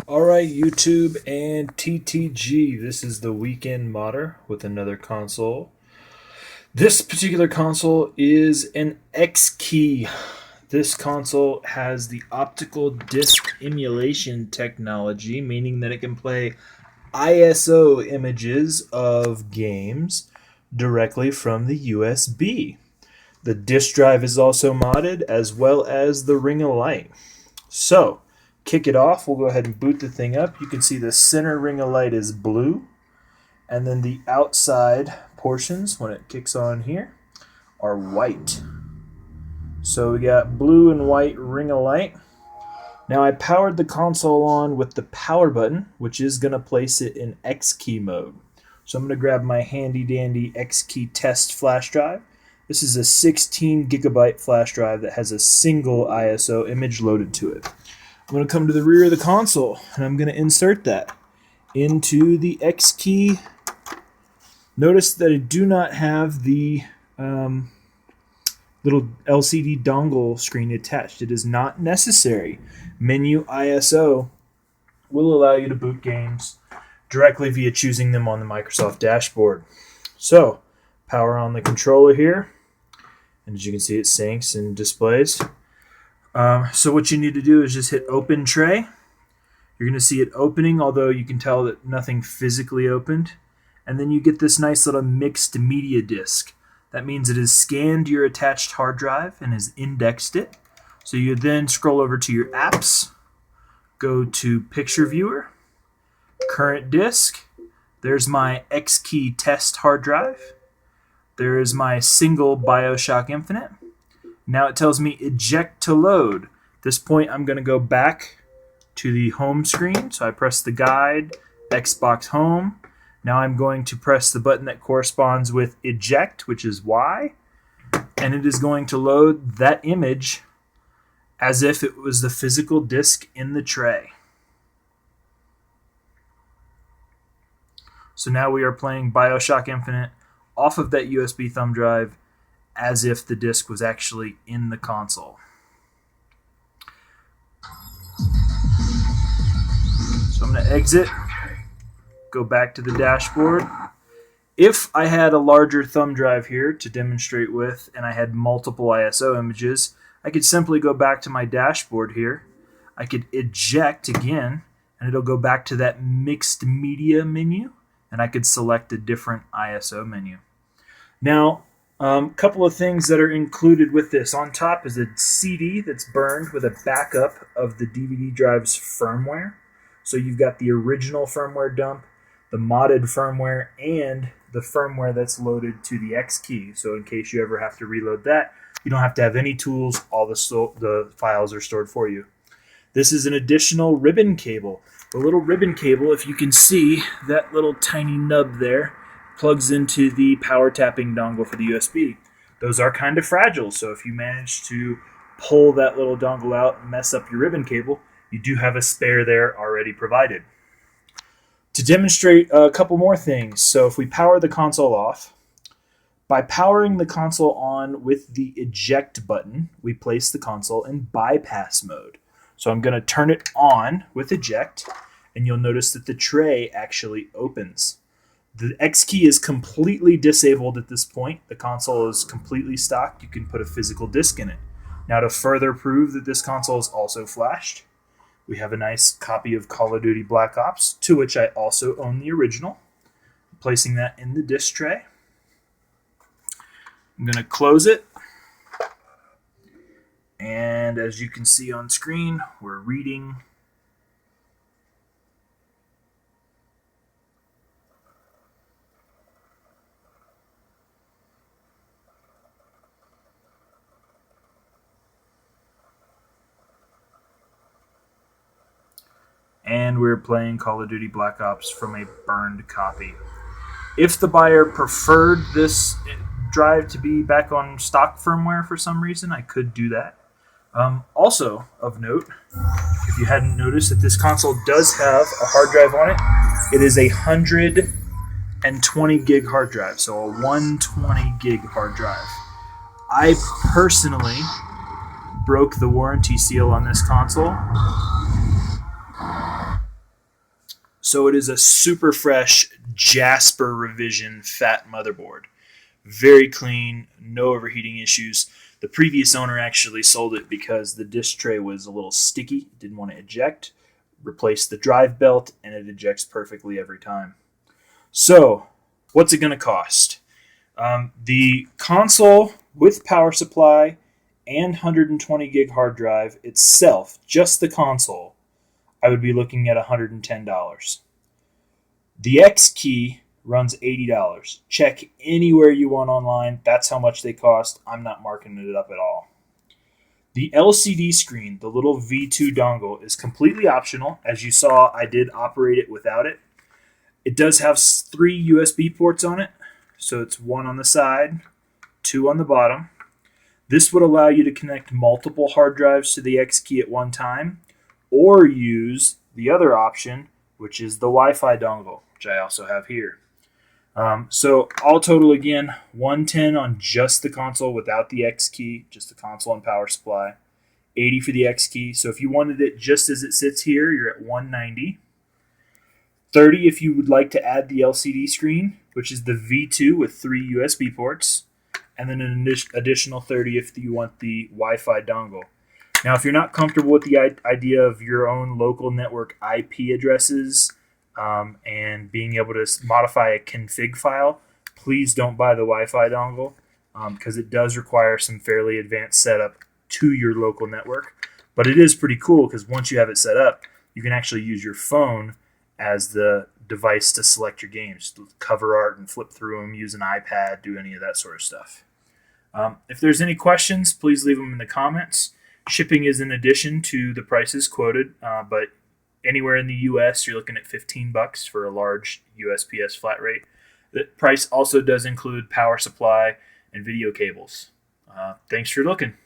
Alright, YouTube and TTG, this is the Weekend Modder with another console. This particular console is an Xkey. This console has the optical disc emulation technology, meaning that it can play ISO images of games directly from the USB. The disk drive is also modded, as well as the ring of light. So, kick it off. We'll go ahead and boot the thing up. You can see the center ring of light is blue, and then the outside portions, when it kicks on here, are white. So we got blue and white ring of light. Now I powered the console on with the power button, which is going to place it in Xkey mode. So I'm going to grab my handy dandy Xkey test flash drive. This is a 16 gigabyte flash drive that has a single ISO image loaded to it. I'm going to come to the rear of the console, and I'm going to insert that into the Xkey. Notice that I do not have the little LCD dongle screen attached. It is not necessary. Menu ISO will allow you to boot games directly via choosing them on the Microsoft dashboard. So, power on the controller here, and as you can see, it syncs and displays. So what you need to do is just hit open tray. You're going to see it opening, although you can tell that nothing physically opened. And then you get this nice little mixed media disk. That means it has scanned your attached hard drive and has indexed it. So you then scroll over to your apps, go to picture viewer, current disk. There's my Xkey test hard drive. There is my single BioShock Infinite. Now it tells me eject to load. At this point, I'm going to go back to the home screen. So I press the guide, Xbox Home. Now I'm going to press the button that corresponds with eject, which is Y. And it is going to load that image as if it was the physical disk in the tray. So now we are playing BioShock Infinite off of that USB thumb drive as if the disc was actually in the console. So I'm going to exit, go back to the dashboard. If I had a larger thumb drive here to demonstrate with, and I had multiple ISO images, I could simply go back to my dashboard here. I could eject again, and it'll go back to that mixed media menu, and I could select a different ISO menu. Now, a couple of things that are included with this. On top is a CD that's burned with a backup of the DVD drive's firmware. So you've got the original firmware dump, the modded firmware, and the firmware that's loaded to the Xkey. So in case you ever have to reload that, you don't have to have any tools. All the files are stored for you. This is an additional ribbon cable. The little ribbon cable, if you can see that little tiny nub there, plugs into the power tapping dongle for the USB. Those are kind of fragile, so if you manage to pull that little dongle out and mess up your ribbon cable, you do have a spare there already provided. To demonstrate a couple more things, so if we power the console off, by powering the console on with the eject button, we place the console in bypass mode. So I'm going to turn it on with eject, and you'll notice that the tray actually opens. The Xkey is completely disabled at this point. The console is completely stock. You can put a physical disc in it. Now, to further prove that this console is also flashed, we have a nice copy of Call of Duty Black Ops, to which I also own the original. Placing that in the disc tray. I'm going to close it. And as you can see on screen, we're reading. And we're playing Call of Duty Black Ops from a burned copy. If the buyer preferred this drive to be back on stock firmware for some reason, I could do that. Also of note, if you hadn't noticed, that this console does have a hard drive on it. It is a 120 gig hard drive, so a 120 gig hard drive. I personally broke the warranty seal on this console So it is a super fresh Jasper revision fat motherboard. Very clean, no overheating issues. The previous owner actually sold it because the disc tray was a little sticky, didn't want to eject. Replaced the drive belt, and it ejects perfectly every time. So, what's it going to cost? The console with power supply and 120 gig hard drive itself, just the console, I would be looking at $110. The Xkey runs $80. Check anywhere you want online. That's how much they cost. I'm not marking it up at all. The LCD screen, the little V2 dongle, is completely optional. As you saw, I did operate it without it. It does have 3 USB ports on it. So it's 1 on the side, 2 on the bottom. This would allow you to connect multiple hard drives to the Xkey at one time, or use the other option, which is the Wi-Fi dongle, which I also have here. So all total again, $110 on just the console without the Xkey, just the console and power supply. $80 for the Xkey. So if you wanted it just as it sits here, you're at $190. $30 if you would like to add the LCD screen, which is the V2 with 3 USB ports, and then an additional $30 if you want the Wi-Fi dongle. Now, if you're not comfortable with the idea of your own local network IP addresses and being able to modify a config file, please don't buy the Wi-Fi dongle because it does require some fairly advanced setup to your local network. But it is pretty cool because once you have it set up, you can actually use your phone as the device to select your games, cover art and flip through them, use an iPad, do any of that sort of stuff. If there's any questions, please leave them in the comments. Shipping is in addition to the prices quoted, but anywhere in the U.S., you're looking at $15 for a large USPS flat rate. The price also does include power supply and video cables. Thanks for looking.